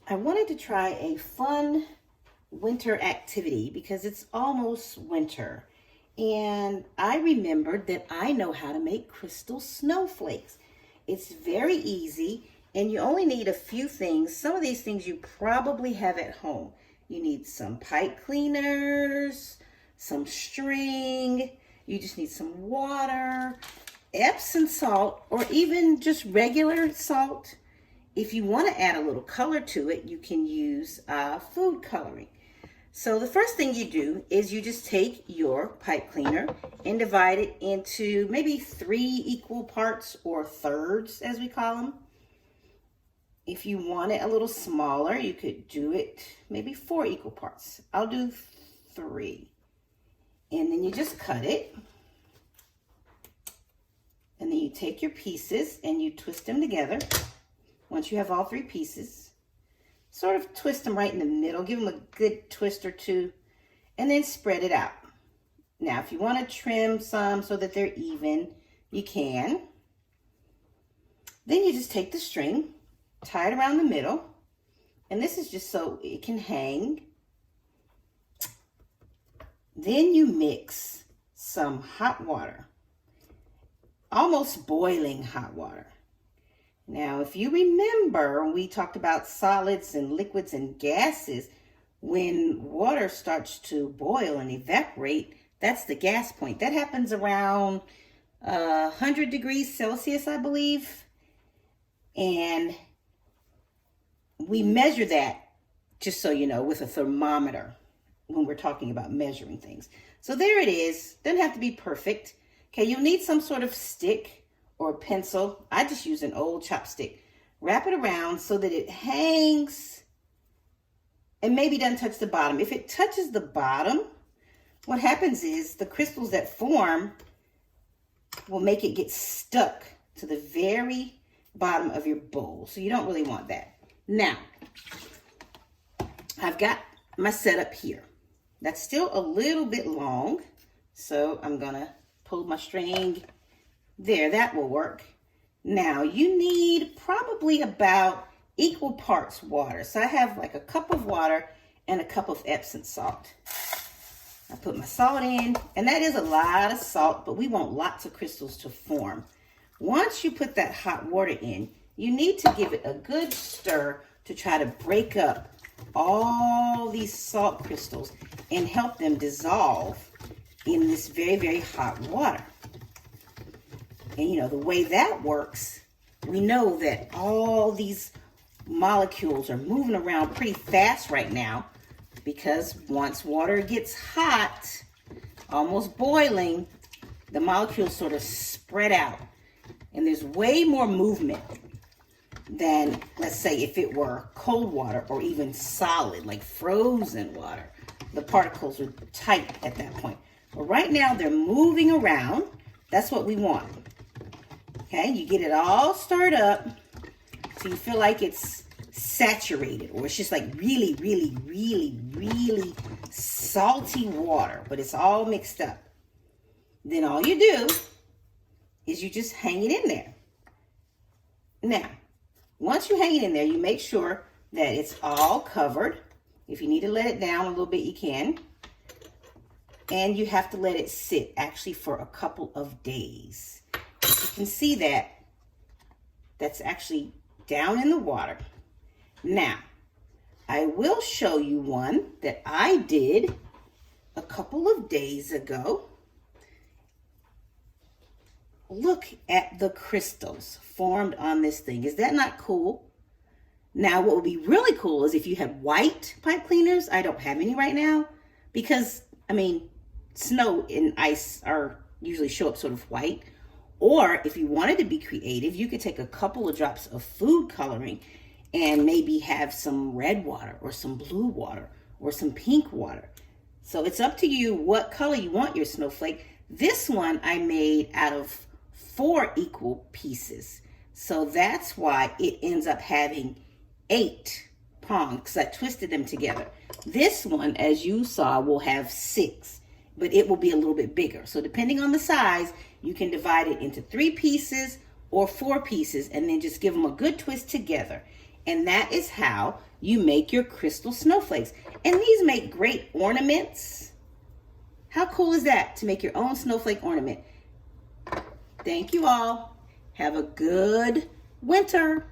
I wanted to try a fun winter activity because it's almost winter. And I remembered that I know how to make crystal snowflakes. It's very easy and you only need a few things. Some of these things you probably have at home. You need some pipe cleaners, some string, you just need some water, Epsom salt, or even just regular salt. If you want to add a little color to it, you can use food coloring. So the first thing you do is you just take your pipe cleaner and divide it into maybe 3 equal parts, or thirds as we call them. If you want it a little smaller, you could do it maybe 4 equal parts. I'll do 3. And then you just cut it. And then you take your pieces and you twist them together. Once you have all 3 pieces, sort of twist them right in the middle. Give them a good twist or two, and then spread it out. Now, if you want to trim some so that they're even, you can. Then you just take the string, tie it around the middle, and this is just so it can hang. Then you mix some hot water, almost boiling hot water. Now, if you remember, we talked about solids and liquids and gases. When water starts to boil and evaporate, that's the gas point. That happens around 100 degrees Celsius, I believe. And we measure that, just so you know, with a thermometer when we're talking about measuring things. So there it is. Doesn't have to be perfect. Okay, you'll need some sort of stick or pencil. I just use an old chopstick. Wrap it around so that it hangs and maybe doesn't touch the bottom. If it touches the bottom, what happens is the crystals that form will make it get stuck to the very bottom of your bowl. So you don't really want that. Now, I've got my setup here. That's still a little bit long, so I'm gonna pull my string. There, that will work. Now, you need probably about equal parts water. So I have like a cup of water and a cup of Epsom salt. I put my salt in, and that is a lot of salt, but we want lots of crystals to form. Once you put that hot water in, you need to give it a good stir to try to break up all these salt crystals and help them dissolve in this very, very hot water. And you know, the way that works, we know that all these molecules are moving around pretty fast right now, because once water gets hot, almost boiling, the molecules sort of spread out. And there's way more movement than, let's say, if it were cold water or even solid, like frozen water. The particles are tight at that point. But right now, they're moving around. That's what we want. Okay, you get it all stirred up so you feel like it's saturated, or it's just like really, really, really, really salty water, but it's all mixed up. Then all you do is you just hang it in there. Now, once you hang it in there, you make sure that it's all covered. If you need to let it down a little bit, you can. And you have to let it sit actually for a couple of days. You can see that that's actually down in the water. Now, I will show you one that I did a couple of days ago. Look at the crystals formed on this thing. Is that not cool? Now, what would be really cool is if you had white pipe cleaners. I don't have any right now because, I mean, snow and ice are usually show up sort of white. Or if you wanted to be creative, you could take a couple of drops of food coloring and maybe have some red water or some blue water or some pink water. So it's up to you what color you want your snowflake. This one I made out of 4 equal pieces. So that's why it ends up having 8 prongs, because I twisted them together. This one, as you saw, will have 6, but it will be a little bit bigger. So depending on the size, you can divide it into 3 pieces or 4 pieces and then just give them a good twist together. And that is how you make your crystal snowflakes. And these make great ornaments. How cool is that to make your own snowflake ornament? Thank you all. Have a good winter.